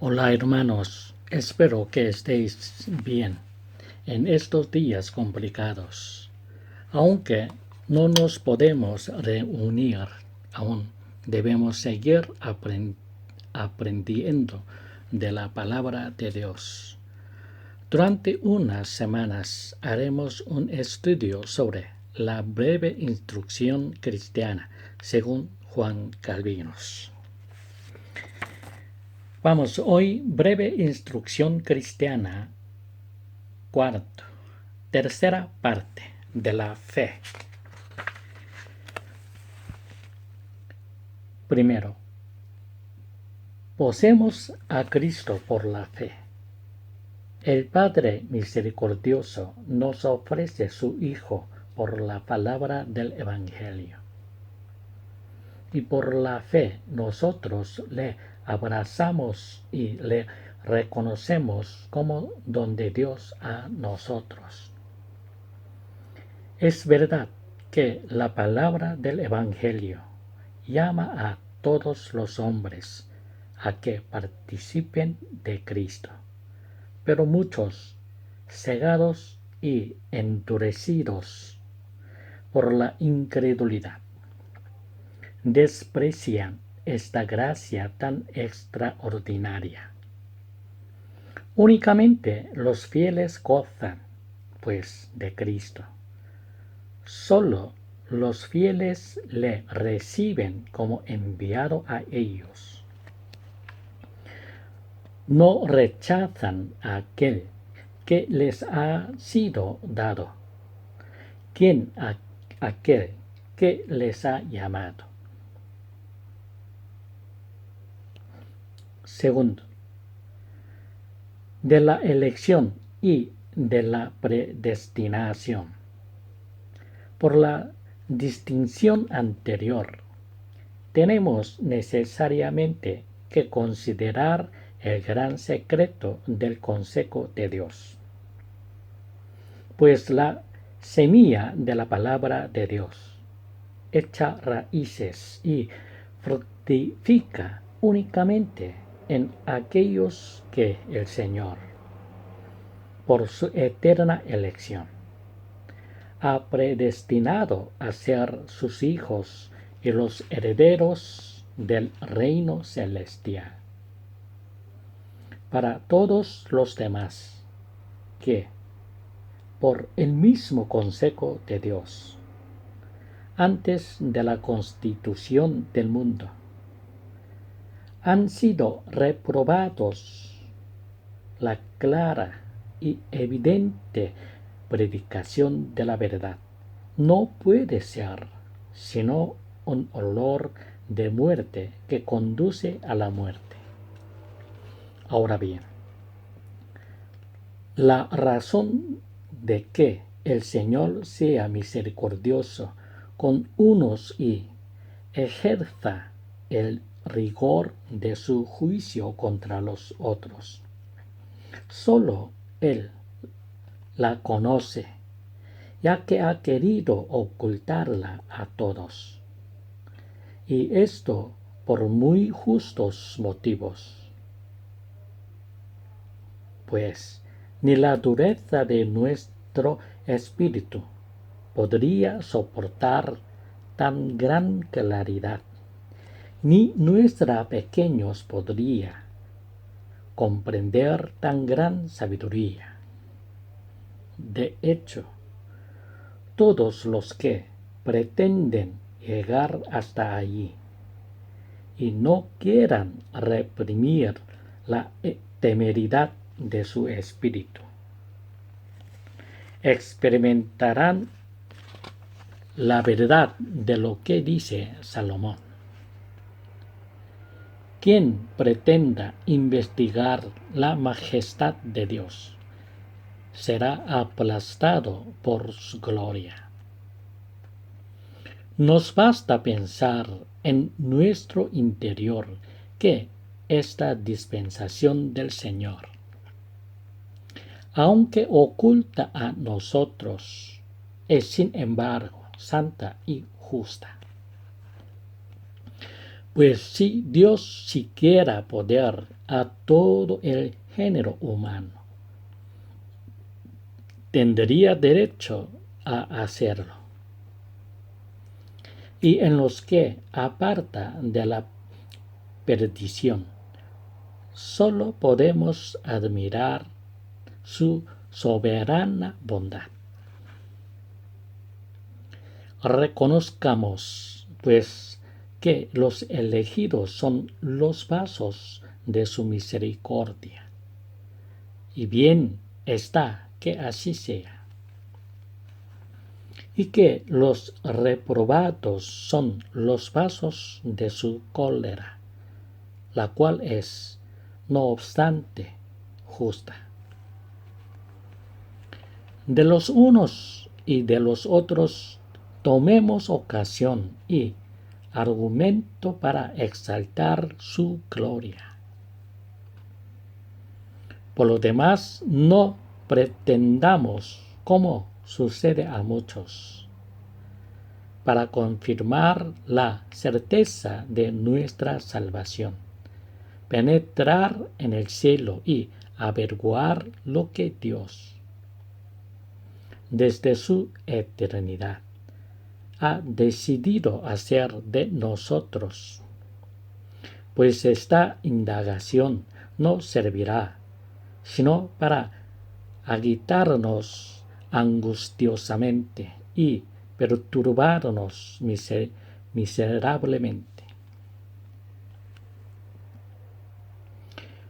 Hola hermanos, espero que estéis bien en estos días complicados. Aunque no nos podemos reunir aún, debemos seguir aprendiendo de la palabra de Dios. Durante unas semanas haremos un estudio sobre la breve instrucción cristiana según Juan Calvinos. Vamos, hoy breve instrucción cristiana, cuarto, tercera parte de la fe. Primero, poseemos a Cristo por la fe. El Padre misericordioso nos ofrece su Hijo por la palabra del Evangelio. Y por la fe nosotros le abrazamos y le reconocemos como don de Dios a nosotros. Es verdad que la palabra del Evangelio llama a todos los hombres a que participen de Cristo, pero muchos, cegados y endurecidos por la incredulidad, desprecian esta gracia tan extraordinaria. Únicamente los fieles gozan, pues, de Cristo. Solo los fieles le reciben como enviado a ellos. No rechazan a aquel que les ha sido dado, aquel que les ha llamado. Segundo, de la elección y de la predestinación. Por la distinción anterior, tenemos necesariamente que considerar el gran secreto del consejo de Dios. Pues la semilla de la palabra de Dios echa raíces y fructifica únicamente en aquellos que el Señor, por su eterna elección, ha predestinado a ser sus hijos y los herederos del reino celestial. Para todos los demás que, por el mismo consejo de Dios, antes de la constitución del mundo, han sido reprobados, la clara y evidente predicación de la verdad no puede ser sino un olor de muerte que conduce a la muerte. Ahora bien, la razón de que el Señor sea misericordioso con unos y ejerza el rigor de su juicio contra los otros, solo Él la conoce, ya que ha querido ocultarla a todos, y esto por muy justos motivos. Pues ni la dureza de nuestro espíritu podría soportar tan gran claridad, ni nuestra pequeños podría comprender tan gran sabiduría. De hecho, todos los que pretenden llegar hasta allí y no quieran reprimir la temeridad de su espíritu, experimentarán la verdad de lo que dice Salomón. Quien pretenda investigar la majestad de Dios será aplastado por su gloria. Nos basta pensar en nuestro interior que esta dispensación del Señor, aunque oculta a nosotros, es sin embargo santa y justa. Pues si Dios siquiera poder a todo el género humano, tendría derecho a hacerlo. Y en los que aparta de la perdición, solo podemos admirar su soberana bondad. Reconozcamos, pues, que los elegidos son los vasos de su misericordia. Y bien está que así sea. Y que los reprobados son los vasos de su cólera, la cual es, no obstante, justa. De los unos y de los otros tomemos ocasión y argumento para exaltar su gloria. Por lo demás, no pretendamos, como sucede a muchos, para confirmar la certeza de nuestra salvación, penetrar en el cielo y averiguar lo que Dios, desde su eternidad, ha decidido hacer de nosotros, pues esta indagación no servirá sino para agitarnos angustiosamente y perturbarnos miserablemente.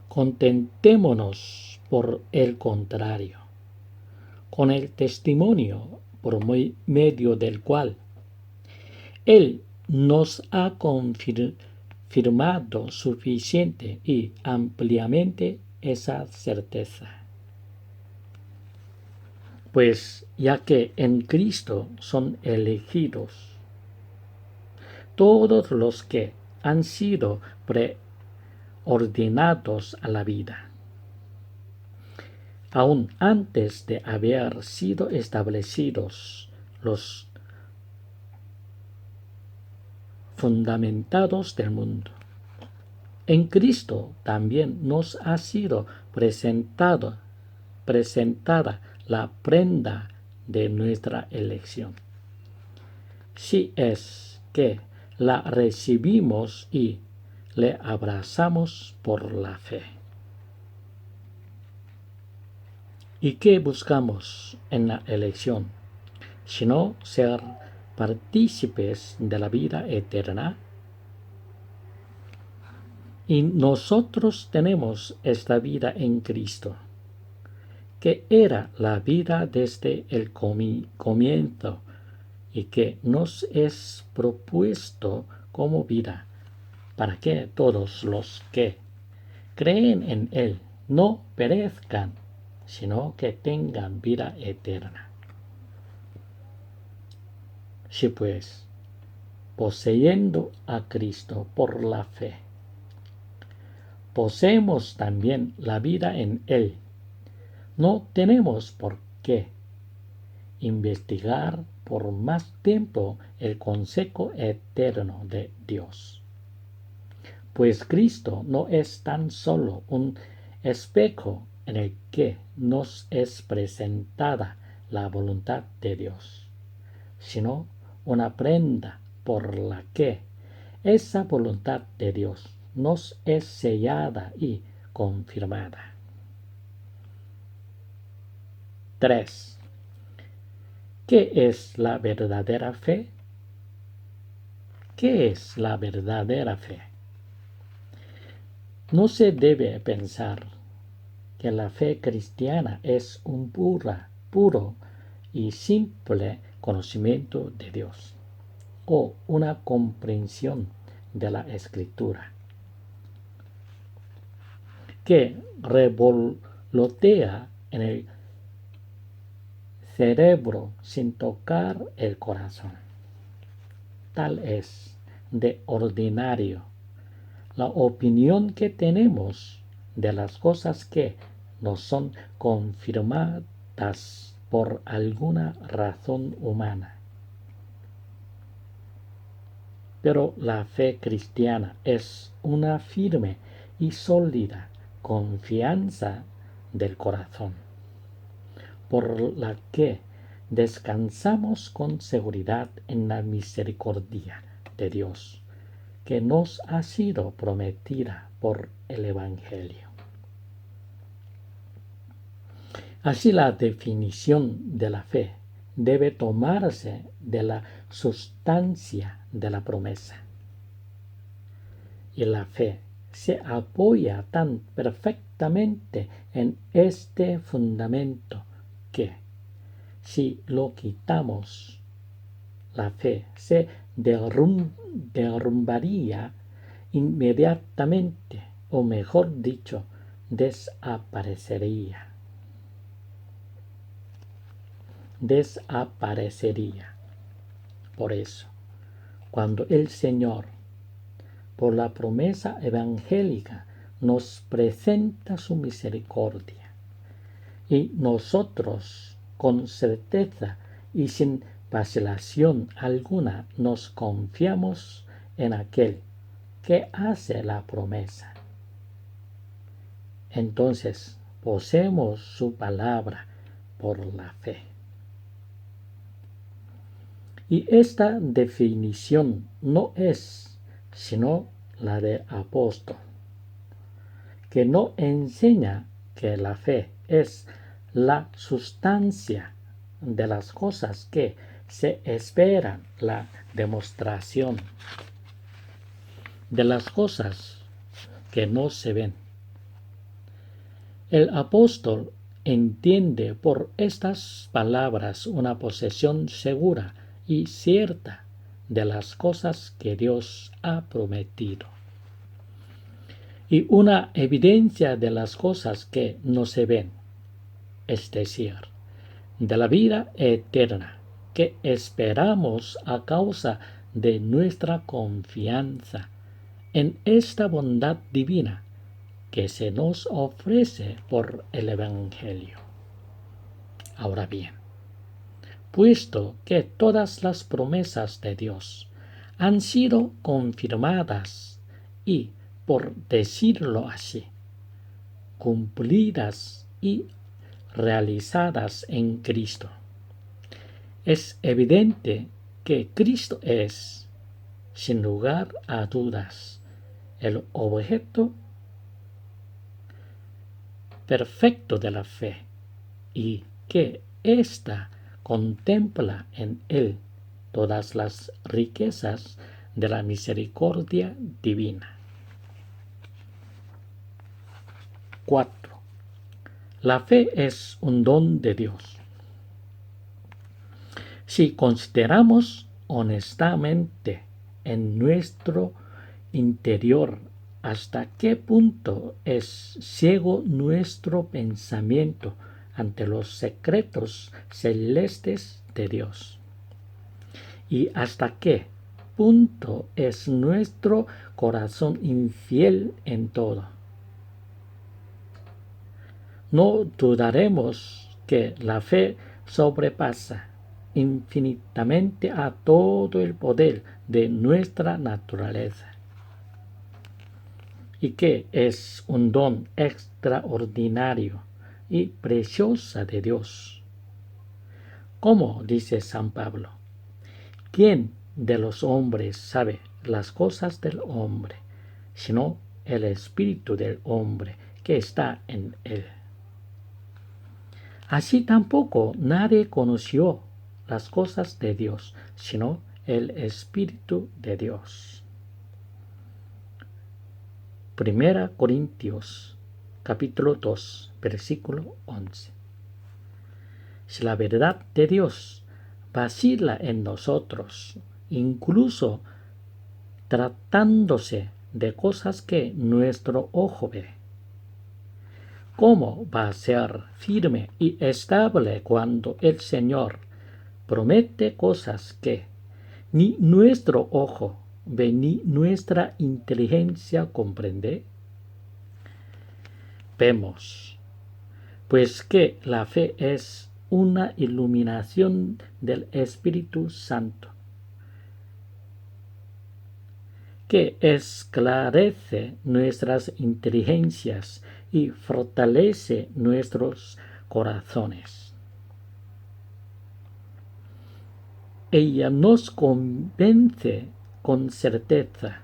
Contentémonos, por el contrario, con el testimonio por medio del cual Él nos ha confirmado suficiente y ampliamente esa certeza. Pues ya que en Cristo son elegidos todos los que han sido preordinados a la vida, aun antes de haber sido establecidos los fundamentados del mundo. En Cristo también nos ha sido presentada la prenda de nuestra elección, si es que la recibimos y le abrazamos por la fe. ¿Y qué buscamos en la elección, sino ser partícipes de la vida eterna? Y nosotros tenemos esta vida en Cristo, que era la vida desde el comienzo y que nos es propuesto como vida, para que todos los que creen en Él no perezcan, sino que tengan vida eterna. Si pues, poseyendo a Cristo por la fe, poseemos también la vida en Él, no tenemos por qué investigar por más tiempo el consejo eterno de Dios. Pues Cristo no es tan solo un espejo en el que nos es presentada la voluntad de Dios, sino una prenda por la que esa voluntad de Dios nos es sellada y confirmada. 3. ¿Qué es la verdadera fe? ¿Qué es la verdadera fe? No se debe pensar que la fe cristiana es un puro y simple conocimiento de Dios o una comprensión de la Escritura que revolotea en el cerebro sin tocar el corazón. Tal es, de ordinario, la opinión que tenemos de las cosas que nos son confirmadas por alguna razón humana. Pero la fe cristiana es una firme y sólida confianza del corazón, por la que descansamos con seguridad en la misericordia de Dios, que nos ha sido prometida por el Evangelio. Así, la definición de la fe debe tomarse de la sustancia de la promesa. Y la fe se apoya tan perfectamente en este fundamento que, si lo quitamos, la fe se derrumbaría inmediatamente, o mejor dicho, desaparecería. Por eso, cuando el Señor, por la promesa evangélica, nos presenta su misericordia, y nosotros con certeza y sin vacilación alguna nos confiamos en aquel que hace la promesa, entonces poseemos su palabra por la fe. Y esta definición no es sino la de apóstol, que no enseña que la fe es la sustancia de las cosas que se esperan, la demostración de las cosas que no se ven. El apóstol entiende por estas palabras una posesión segura y cierta de las cosas que Dios ha prometido, y una evidencia de las cosas que no se ven, es decir, de la vida eterna que esperamos a causa de nuestra confianza en esta bondad divina que se nos ofrece por el Evangelio. Ahora bien, puesto que todas las promesas de Dios han sido confirmadas y, por decirlo así, cumplidas y realizadas en Cristo, es evidente que Cristo es, sin lugar a dudas, el objeto perfecto de la fe, y que ésta contempla en él todas las riquezas de la misericordia divina. 4. La fe es un don de Dios. Si consideramos honestamente en nuestro interior hasta qué punto es ciego nuestro pensamiento ante los secretos celestes de Dios, y hasta qué punto es nuestro corazón infiel en todo, no dudaremos que la fe sobrepasa infinitamente a todo el poder de nuestra naturaleza, y que es un don extraordinario y preciosa de Dios. Como dice San Pablo, ¿quién de los hombres sabe las cosas del hombre, sino el espíritu del hombre que está en él? Así tampoco nadie conoció las cosas de Dios, sino el Espíritu de Dios. 1 Corintios capítulo 2, versículo 11. Si la verdad de Dios vacila en nosotros, incluso tratándose de cosas que nuestro ojo ve, ¿cómo va a ser firme y estable cuando el Señor promete cosas que ni nuestro ojo ve ni nuestra inteligencia comprende? Vemos, pues, que la fe es una iluminación del Espíritu Santo, que esclarece nuestras inteligencias y fortalece nuestros corazones. Ella nos convence con certeza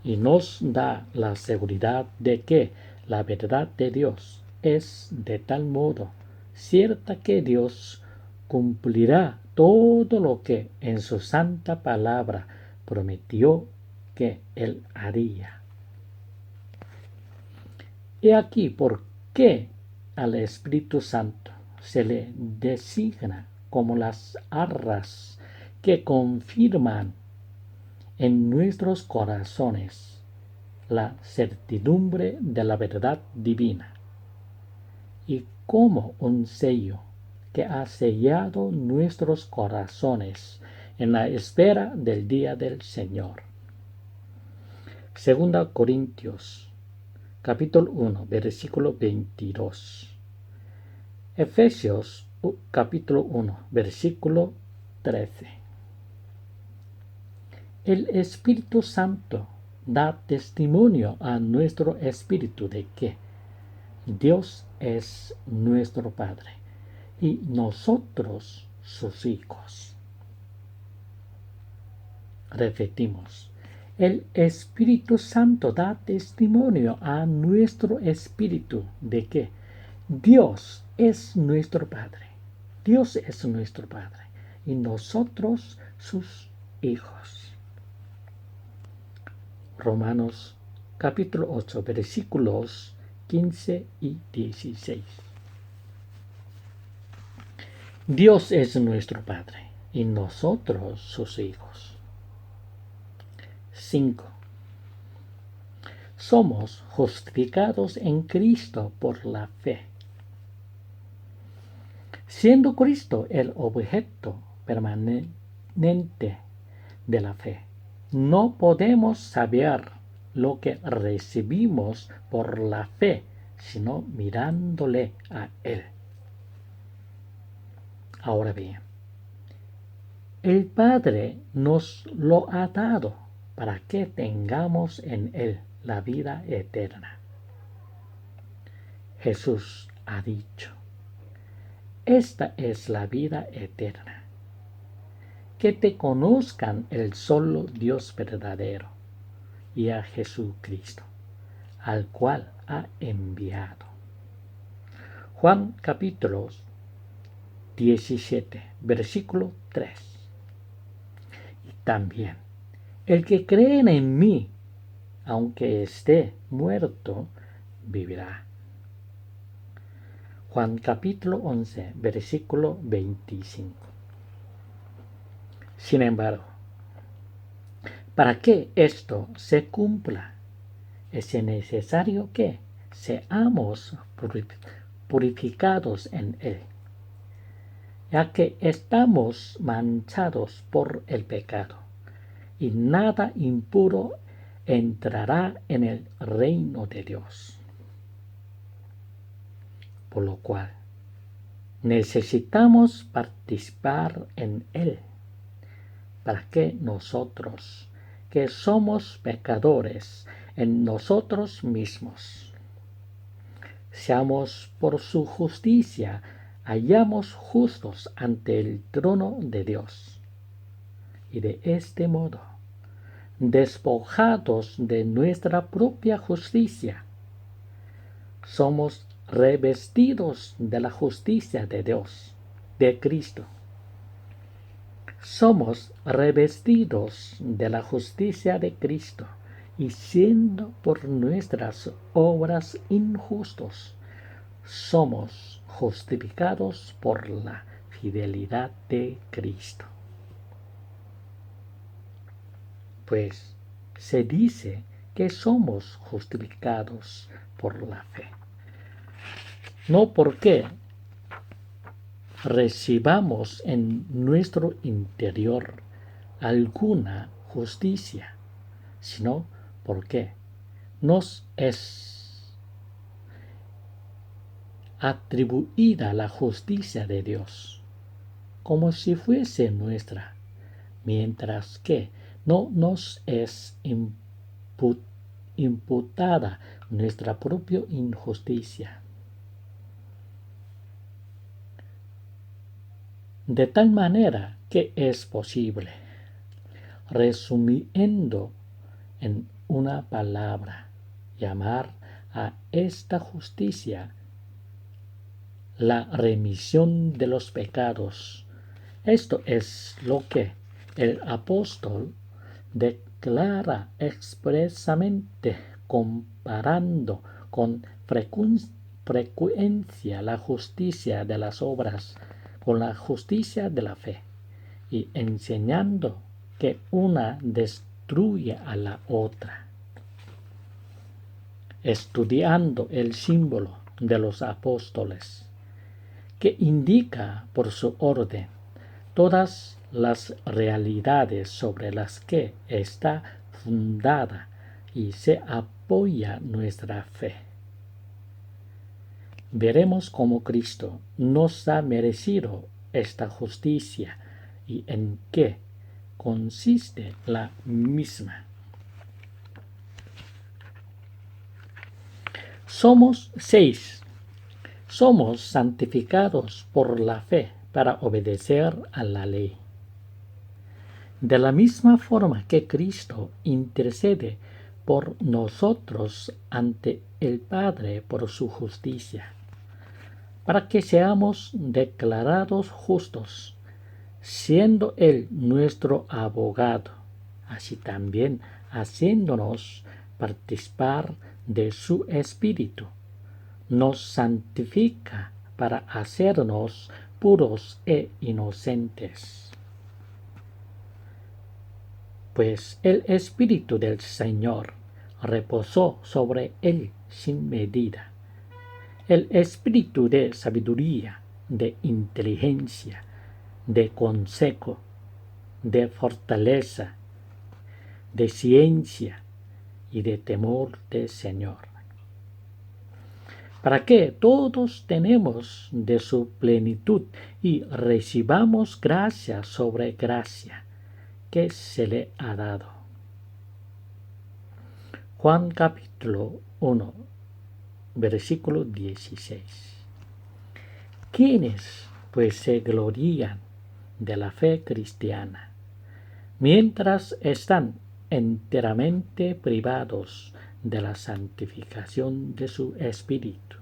y nos da la seguridad de que la verdad de Dios es de tal modo cierta que Dios cumplirá todo lo que en su santa palabra prometió que Él haría. He aquí por qué al Espíritu Santo se le designa como las arras que confirman en nuestros corazones la certidumbre de la verdad divina, y como un sello que ha sellado nuestros corazones en la espera del día del Señor. Segunda Corintios, capítulo 1, versículo 22. Efesios, capítulo 1, versículo 13. El Espíritu Santo da testimonio a nuestro espíritu de que Dios es nuestro Padre y nosotros sus hijos. Repetimos, el Espíritu Santo da testimonio a nuestro espíritu de que Dios es nuestro Padre. Dios es nuestro Padre y nosotros sus hijos. Romanos capítulo 8, versículos 15 y 16. Dios es nuestro Padre y nosotros sus hijos. 5. Somos justificados en Cristo por la fe. Siendo Cristo el objeto permanente de la fe, no podemos saber lo que recibimos por la fe, sino mirándole a Él. Ahora bien, el Padre nos lo ha dado para que tengamos en Él la vida eterna. Jesús ha dicho, esta es la vida eterna, que te conozcan el solo Dios verdadero y a Jesucristo, al cual ha enviado. Juan capítulo 17, versículo 3. Y también, el que cree en mí, aunque esté muerto, vivirá. Juan capítulo 11, versículo 25. Sin embargo, para que esto se cumpla, es necesario que seamos purificados en Él, ya que estamos manchados por el pecado, y nada impuro entrará en el reino de Dios. Por lo cual, necesitamos participar en Él, para que nosotros, que somos pecadores en nosotros mismos, seamos por su justicia hallamos justos ante el trono de Dios. Y de este modo, despojados de nuestra propia justicia, somos revestidos de la justicia de Dios, de Cristo. Somos revestidos de la justicia de Cristo, y siendo por nuestras obras injustos, somos justificados por la fidelidad de Cristo. Pues se dice que somos justificados por la fe, no porque recibamos en nuestro interior alguna justicia, sino porque nos es atribuida la justicia de Dios, como si fuese nuestra, mientras que no nos es imputada nuestra propia injusticia. De tal manera que es posible, resumiendo en una palabra, llamar a esta justicia la remisión de los pecados. Esto es lo que el apóstol declara expresamente, comparando con frecuencia la justicia de las obras con la justicia de la fe, y enseñando que una destruye a la otra. Estudiando el símbolo de los apóstoles, que indica por su orden todas las realidades sobre las que está fundada y se apoya nuestra fe. Veremos cómo Cristo nos ha merecido esta justicia y en qué consiste la misma. Somos santificados por la fe para obedecer a la ley. De la misma forma que Cristo intercede por nosotros ante el Padre por su justicia, para que seamos declarados justos, siendo Él nuestro abogado, así también haciéndonos participar de su Espíritu, nos santifica para hacernos puros e inocentes. Pues el Espíritu del Señor reposó sobre él sin medida. El Espíritu de sabiduría, de inteligencia, de consejo, de fortaleza, de ciencia y de temor del Señor. Para que todos tenemos de su plenitud y recibamos gracia sobre gracia que se le ha dado. Juan capítulo 1, versículo 16. ¿Quiénes pues se glorían de la fe cristiana, mientras están enteramente privados de la santificación de su espíritu?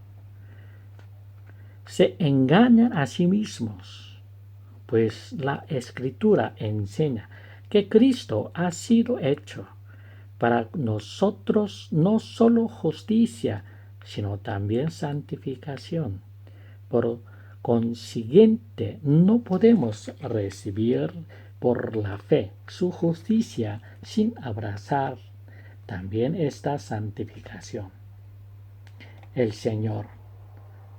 Se engañan a sí mismos, pues la Escritura enseña que Cristo ha sido hecho para nosotros no solo justicia, sino también santificación. Por consiguiente, no podemos recibir por la fe su justicia sin abrazar también esta santificación. El Señor,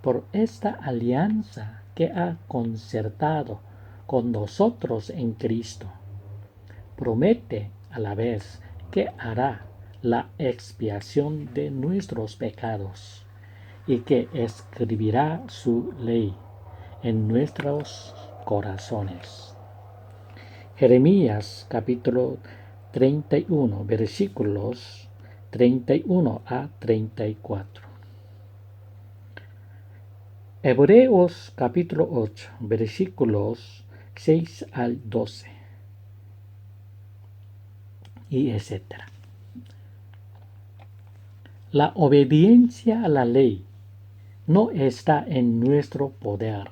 por esta alianza que ha concertado con nosotros en Cristo, promete a la vez que hará la expiación de nuestros pecados y que escribirá su ley en nuestros corazones. Jeremías capítulo 31, versículos 31 a 34. Hebreos capítulo 8, versículos 6 al 12. Y etcétera. La obediencia a la ley no está en nuestro poder,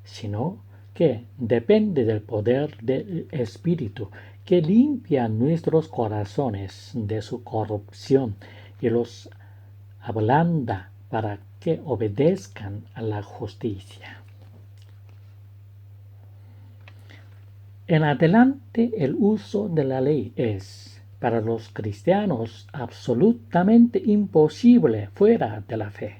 sino que depende del poder del Espíritu que limpia nuestros corazones de su corrupción y los ablanda para que obedezcan a la justicia. En adelante, el uso de la ley es, para los cristianos, absolutamente imposible fuera de la fe.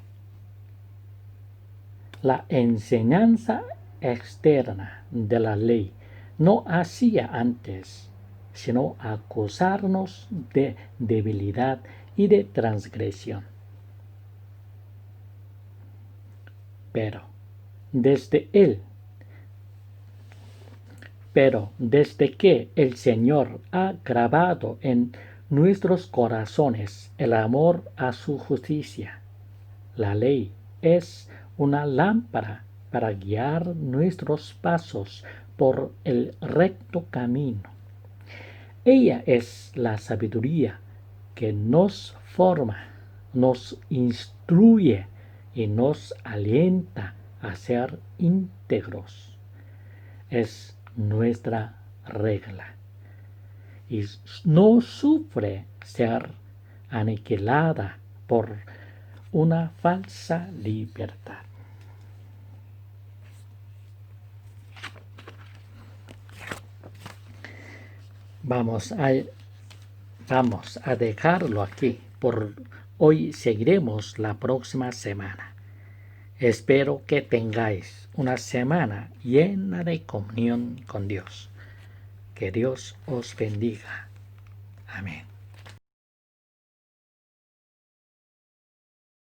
La enseñanza externa de la ley no hacía antes, sino acusarnos de debilidad y de transgresión. Pero desde el Pero desde que el Señor ha grabado en nuestros corazones el amor a su justicia, la ley es una lámpara para guiar nuestros pasos por el recto camino. Ella es la sabiduría que nos forma, nos instruye y nos alienta a ser íntegros. Es nuestra regla y no sufre ser aniquilada por una falsa libertad. Vamos a dejarlo aquí. Por hoy seguiremos la próxima semana. Espero que tengáis una semana llena de comunión con Dios. Que Dios os bendiga. Amén.